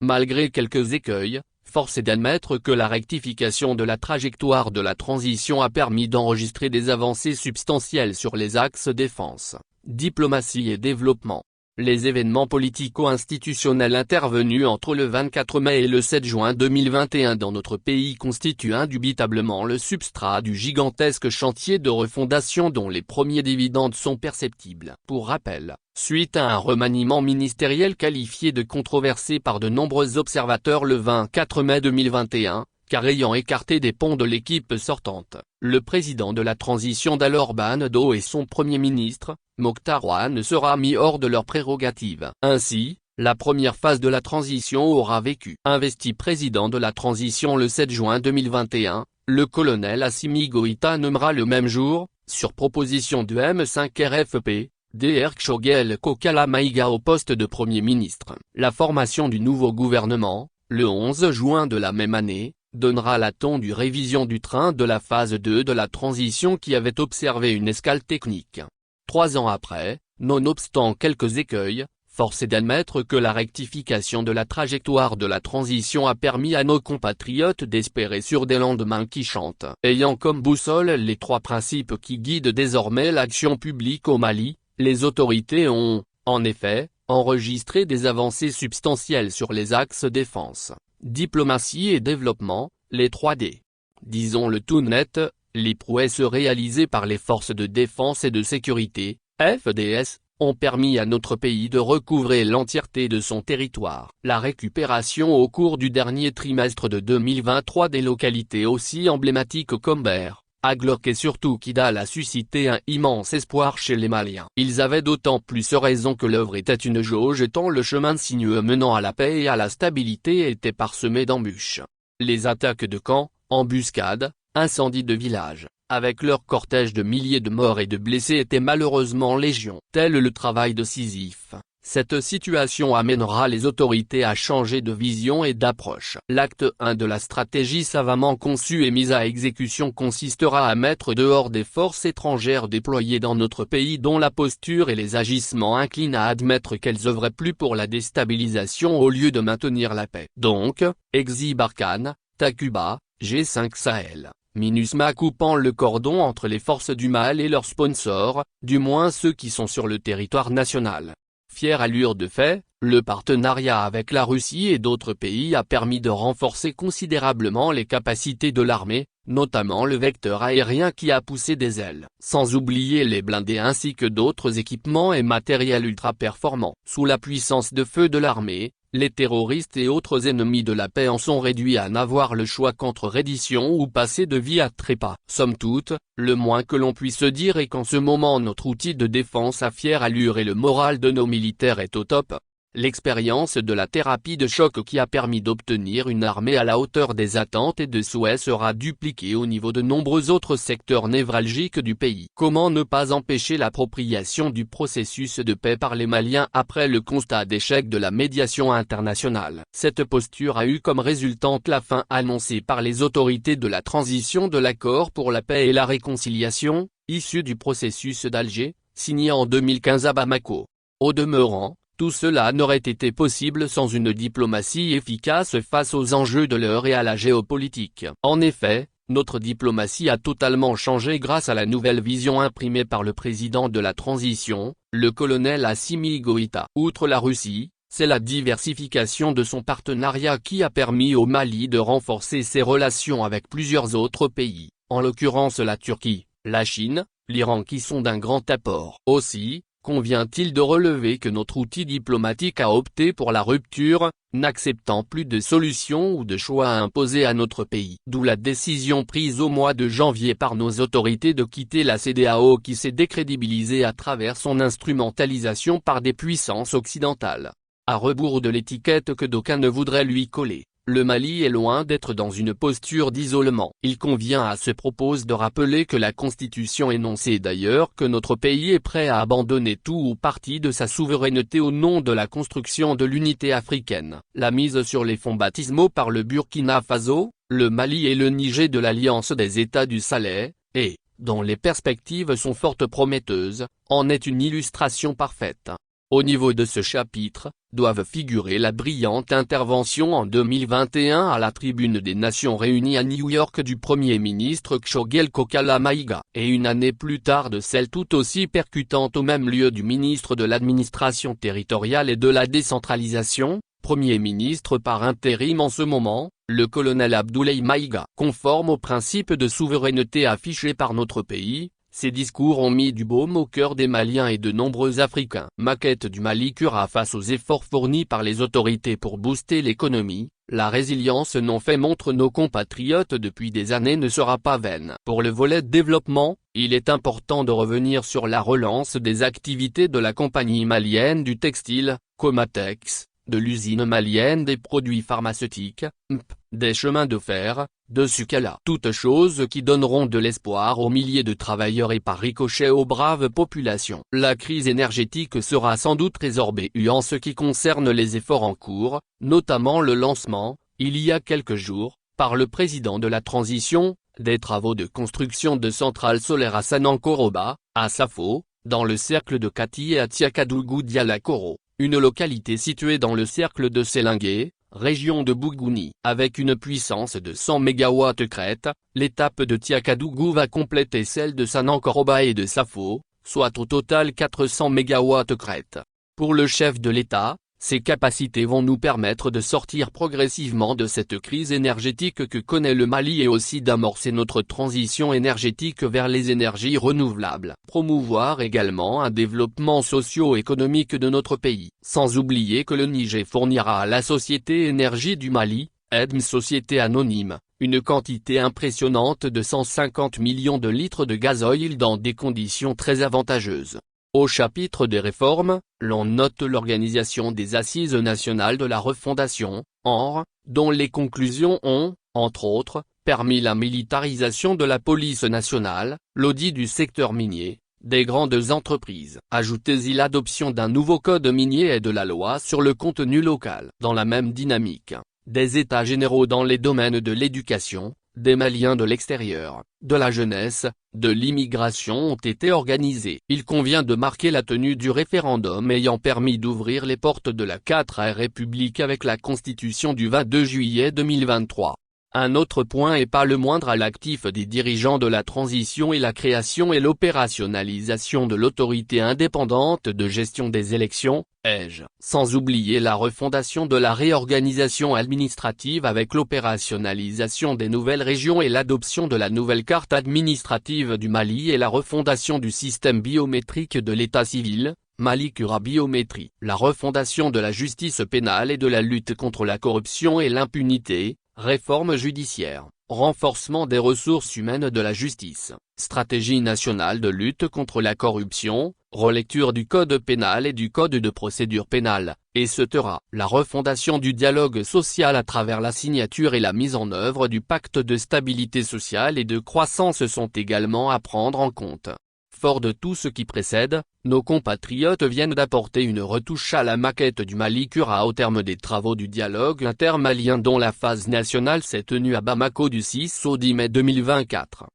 Malgré quelques écueils, force est d'admettre que la rectification de la trajectoire de la transition a permis d'enregistrer des avancées substantielles sur les axes défense, diplomatie et développement. Les événements politico-institutionnels intervenus entre le 24 mai et le 7 juin 2021 dans notre pays constituent indubitablement le substrat du gigantesque chantier de refondation dont les premiers dividendes sont perceptibles. Pour rappel, suite à un remaniement ministériel qualifié de controversé par de nombreux observateurs le 24 mai 2021, car ayant écarté des ponts de l'équipe sortante, le président de la transition d'alors Ban Do et son premier ministre, Mokhtar Ouane sera mis hors de leurs prérogatives. Ainsi, la première phase de la transition aura vécu. Investi président de la transition le 7 juin 2021, le colonel Assimi Goïta nommera le même jour, sur proposition du M5 RFP, Dr Choguel Kokala Maïga au poste de Premier ministre. La formation du nouveau gouvernement, le 11 juin de la même année, donnera la du révision du train de la phase 2 de la transition qui avait observé une escale technique. 3 ans après, nonobstant quelques écueils, force est d'admettre que la rectification de la trajectoire de la transition a permis à nos compatriotes d'espérer sur des lendemains qui chantent. Ayant comme boussole les 3 principes qui guident désormais l'action publique au Mali, les autorités ont, en effet, enregistré des avancées substantielles sur les axes défense, diplomatie et développement, les 3D. Disons-le tout net, les prouesses réalisées par les forces de défense et de sécurité, FDS, ont permis à notre pays de recouvrer l'entièreté de son territoire. La récupération au cours du dernier trimestre de 2023 des localités aussi emblématiques comme Ber, Aglok et surtout Kidal a suscité un immense espoir chez les Maliens. Ils avaient d'autant plus raison que l'œuvre était une jauge tant le chemin sinueux menant à la paix et à la stabilité était parsemé d'embûches. Les attaques de camps, embuscades, incendies de villages, avec leur cortège de milliers de morts et de blessés étaient malheureusement légion. Tel le travail de Sisyphe, cette situation amènera les autorités à changer de vision et d'approche. L'acte 1 de la stratégie savamment conçue et mise à exécution consistera à mettre dehors des forces étrangères déployées dans notre pays dont la posture et les agissements inclinent à admettre qu'elles œuvraient plus pour la déstabilisation au lieu de maintenir la paix. Donc, Exi Barkhane, Takuba, G5 Sahel, MINUSMA coupant le cordon entre les forces du mal et leurs sponsors, du moins ceux qui sont sur le territoire national. Fière allure de fait, le partenariat avec la Russie et d'autres pays a permis de renforcer considérablement les capacités de l'armée, notamment le vecteur aérien qui a poussé des ailes. Sans oublier les blindés ainsi que d'autres équipements et matériels ultra performants. Sous la puissance de feu de l'armée, les terroristes et autres ennemis de la paix en sont réduits à n'avoir le choix qu'entre reddition ou passer de vie à trépas. Somme toute, le moins que l'on puisse dire est qu'en ce moment notre outil de défense a fière allure et le moral de nos militaires est au top. L'expérience de la thérapie de choc qui a permis d'obtenir une armée à la hauteur des attentes et des souhaits sera dupliquée au niveau de nombreux autres secteurs névralgiques du pays. Comment ne pas empêcher l'appropriation du processus de paix par les Maliens après le constat d'échec de la médiation internationale? Cette posture a eu comme résultante la fin annoncée par les autorités de la transition de l'accord pour la paix et la réconciliation, issu du processus d'Alger, signé en 2015 à Bamako. Au demeurant, tout cela n'aurait été possible sans une diplomatie efficace face aux enjeux de l'heure et à la géopolitique. En effet, notre diplomatie a totalement changé grâce à la nouvelle vision imprimée par le président de la transition, le colonel Assimi Goïta. Outre la Russie, c'est la diversification de son partenariat qui a permis au Mali de renforcer ses relations avec plusieurs autres pays, en l'occurrence la Turquie, la Chine, l'Iran qui sont d'un grand apport. Aussi, convient-il de relever que notre outil diplomatique a opté pour la rupture, n'acceptant plus de solutions ou de choix imposés à notre pays. D'où la décision prise au mois de janvier par nos autorités de quitter la CEDEAO qui s'est décrédibilisée à travers son instrumentalisation par des puissances occidentales. À rebours de l'étiquette que d'aucuns ne voudraient lui coller, le Mali est loin d'être dans une posture d'isolement. Il convient à ce propos de rappeler que la Constitution énonçait d'ailleurs que notre pays est prêt à abandonner tout ou partie de sa souveraineté au nom de la construction de l'unité africaine. La mise sur les fonds baptismaux par le Burkina Faso, le Mali et le Niger de l'Alliance des États du Sahel, et, dont les perspectives sont fortes prometteuses, en est une illustration parfaite. Au niveau de ce chapitre, doivent figurer la brillante intervention en 2021 à la Tribune des Nations Réunies à New York du Premier ministre Choguel Kokala Maïga, et une année plus tard de celle tout aussi percutante au même lieu du ministre de l'Administration territoriale et de la décentralisation, Premier ministre par intérim en ce moment, le colonel Abdoulaye Maïga. Conforme aux principes de souveraineté affichés par notre pays, ces discours ont mis du baume au cœur des Maliens et de nombreux Africains. Maquette du Mali Kura face aux efforts fournis par les autorités pour booster l'économie, la résilience non fait montre nos compatriotes depuis des années ne sera pas vaine. Pour le volet développement, il est important de revenir sur la relance des activités de la compagnie malienne du textile, Comatex, de l'usine malienne des produits pharmaceutiques, MP, des chemins de fer, de Sukala. Toutes choses qui donneront de l'espoir aux milliers de travailleurs et par ricochet aux braves populations. La crise énergétique sera sans doute résorbée en ce qui concerne les efforts en cours, notamment le lancement, il y a quelques jours, par le président de la transition, des travaux de construction de centrales solaires à Sanankoroba, à Safo, dans le cercle de Kati et à Tiakadougou Dialakoro, une localité située dans le cercle de Sélingué, région de Bougouni. Avec une puissance de 100 MW crête, l'étape de Tiakadougou va compléter celle de Sanankoroba et de Safo, soit au total 400 MW crête. Pour le chef de l'État, ces capacités vont nous permettre de sortir progressivement de cette crise énergétique que connaît le Mali et aussi d'amorcer notre transition énergétique vers les énergies renouvelables. Promouvoir également un développement socio-économique de notre pays. Sans oublier que le Niger fournira à la Société Énergie du Mali, EDM Société Anonyme, une quantité impressionnante de 150 millions de litres de gazoil dans des conditions très avantageuses. Au chapitre des réformes, l'on note l'organisation des Assises nationales de la refondation, ANR, dont les conclusions ont, entre autres, permis la militarisation de la police nationale, l'audit du secteur minier, des grandes entreprises. Ajoutez-y l'adoption d'un nouveau code minier et de la loi sur le contenu local. Dans la même dynamique, des états généraux dans les domaines de l'éducation, des Maliens de l'extérieur, de la jeunesse, de l'immigration ont été organisés. Il convient de marquer la tenue du référendum ayant permis d'ouvrir les portes de la 4ème République avec la Constitution du 22 juillet 2023. Un autre point et pas le moindre à l'actif des dirigeants de la transition est la création et l'opérationnalisation de l'autorité indépendante de gestion des élections, EGE. Sans oublier la refondation de la réorganisation administrative avec l'opérationnalisation des nouvelles régions et l'adoption de la nouvelle carte administrative du Mali et la refondation du système biométrique de l'état civil, Mali Kura Biométrie. La refondation de la justice pénale et de la lutte contre la corruption et l'impunité. Réforme judiciaire, renforcement des ressources humaines de la justice, stratégie nationale de lutte contre la corruption, relecture du code pénal et du code de procédure pénale, etc. La refondation du dialogue social à travers la signature et la mise en œuvre du pacte de stabilité sociale et de croissance sont également à prendre en compte. Fort de tout ce qui précède, nos compatriotes viennent d'apporter une retouche à la maquette du Mali Kura au terme des travaux du dialogue intermalien dont la phase nationale s'est tenue à Bamako du 6 au 10 mai 2024.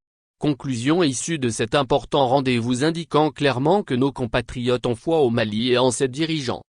Conclusion issue de cet important rendez-vous indiquant clairement que nos compatriotes ont foi au Mali et en ses dirigeants.